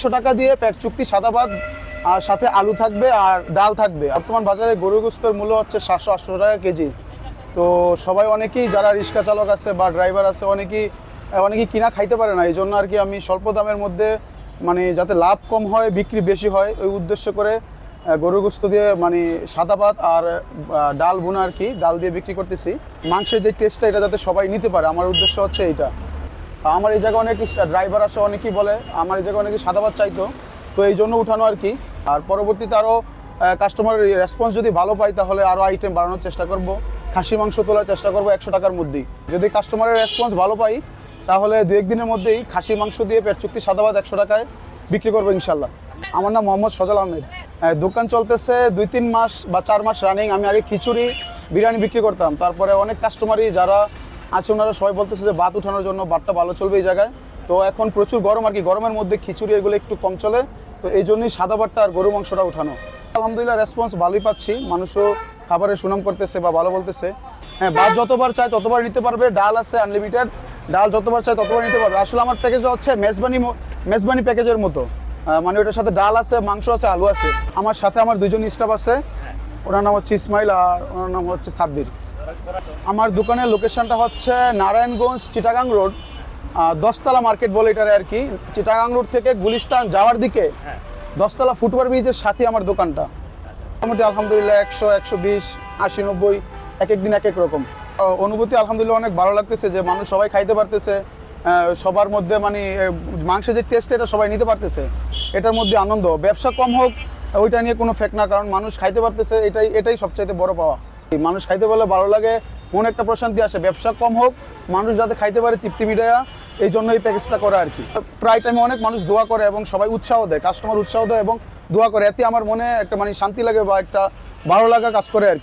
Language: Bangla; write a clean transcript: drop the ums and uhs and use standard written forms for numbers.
100 টাকা দিয়ে পেট চুক্তি সাদা ভাত আর সাথে আলু থাকবে আর ডাল থাকবে। বর্তমান বাজারে গরুর গোশতের মূল্য হচ্ছে 700-800 টাকা কেজি। তো সবাই অনেকেই যারা রিক্সা চালক আছে বা ড্রাইভার আছে অনেকেই কিনা খাইতে পারে না। এই জন্য আর কি আমি স্বল্প দামের মধ্যে মানে যাতে লাভ কম হয় বিক্রি বেশি হয় ওই উদ্দেশ্য করে গরুর গোশত দিয়ে মানে সাদা ভাত আর ডাল বোনা আর কি ডাল দিয়ে বিক্রি করতেছি। মাংসের যে টেস্টটা এটা যাতে সবাই নিতে পারে আমার উদ্দেশ্য হচ্ছে এইটা। আমার এই জায়গায় অনেক ড্রাইভার আসে অনেকেই বলে আমার এই জায়গায় অনেকেই সাদা ভাত চাইতো, তো এই জন্য উঠানো আর কি। আর পরবর্তীতে আরও কাস্টমারের রেসপন্স যদি ভালো পাই তাহলে আরও আইটেম বাড়ানোর চেষ্টা করব। খাসি মাংস তোলার চেষ্টা করব 100 টাকার মধ্যেই। যদি কাস্টমারের রেসপন্স ভালো পাই তাহলে 2-1 দিনের মধ্যেই খাসি মাংস দিয়ে পেট চুক্তি সাদা ভাত 100 টাকায় বিক্রি করবো ইনশাল্লাহ। আমার নাম মোহাম্মদ সজল আহমেদ। দোকান চলতেছে 2-3 মাস বা 4 মাস রানিং। আমি আগে খিচুড়ি বিরিয়ানি বিক্রি করতাম, তারপরে অনেক কাস্টমারই যারা আছে ওনারা সবাই বলতেছে যে ভাত উঠানোর জন্য ভাতটা ভালো চলবে এই জায়গায়। তো এখন প্রচুর গরম আর কি, গরমের মধ্যে খিচুড়ি এগুলো একটু কম চলে, তো এই জন্যই সাদা ভাতটা আর গরু মাংসটা উঠানো। আলহামদুলিল্লাহ রেসপন্স ভালোই পাচ্ছি, মানুষও খাবারের সুনাম করতেছে বা ভালো বলতেছে। হ্যাঁ, ভাত যতবার চায় ততবার নিতে পারবে, ডাল আছে আনলিমিটেড, ডাল যতবার চায় ততবার নিতে পারবে। আসলে আমার প্যাকেজটা হচ্ছে মেজবানি প্যাকেজের মতো, মানে ওটার সাথে ডাল আছে, মাংস আছে, আলু আছে। আমার সাথে আমার 2জন স্টাফ আছে, ওনার নাম হচ্ছে ইসমাইল আর ওনার নাম হচ্ছে সাব্বির। আমার দোকানের লোকেশনটা হচ্ছে নারায়ণগঞ্জ চিটাগাং রোড, 10তলা মার্কেট বলে এটারে আর কি। চিটাগাং রোড থেকে গুলিস্তান যাওয়ার দিকে 10তলা ফুটওভার ব্রিজের সাথে আমার দোকানটা। মোটামুটি আলহামদুলিল্লাহ 100, 120, 80, 90 এক দিন এক রকম অনুভূতি। আলহামদুলিল্লাহ অনেক ভালো লাগতেছে যে মানুষ সবাই খাইতে পারতেছে, সবার মধ্যে মানে মাংসের যে টেস্ট এটা সবাই নিতে পারতেছে, এটার মধ্যে আনন্দ। ব্যবসা কম হোক ওইটা নিয়ে কোনো ফেক না, কারণ মানুষ খাইতে পারতেছে, এটাই সবচাইতে বড় পাওয়া। মানুষ খাইতে পারলে ভালো লাগে, মনে একটা প্রশান্তি আসে। ব্যবসা কম হোক, মানুষ যাতে খাইতে পারে তৃপ্তি মিটায়া, এই জন্য এই প্যাকেজটা করা আর কি। প্রায় টাইমে অনেক মানুষ দোয়া করে এবং সবাই উৎসাহ দেয়, কাস্টমার উৎসাহ দেয় এবং দোয়া করে, এতে আমার মনে একটা মানে শান্তি লাগে বা একটা ভালো লাগা কাজ করে আর কি।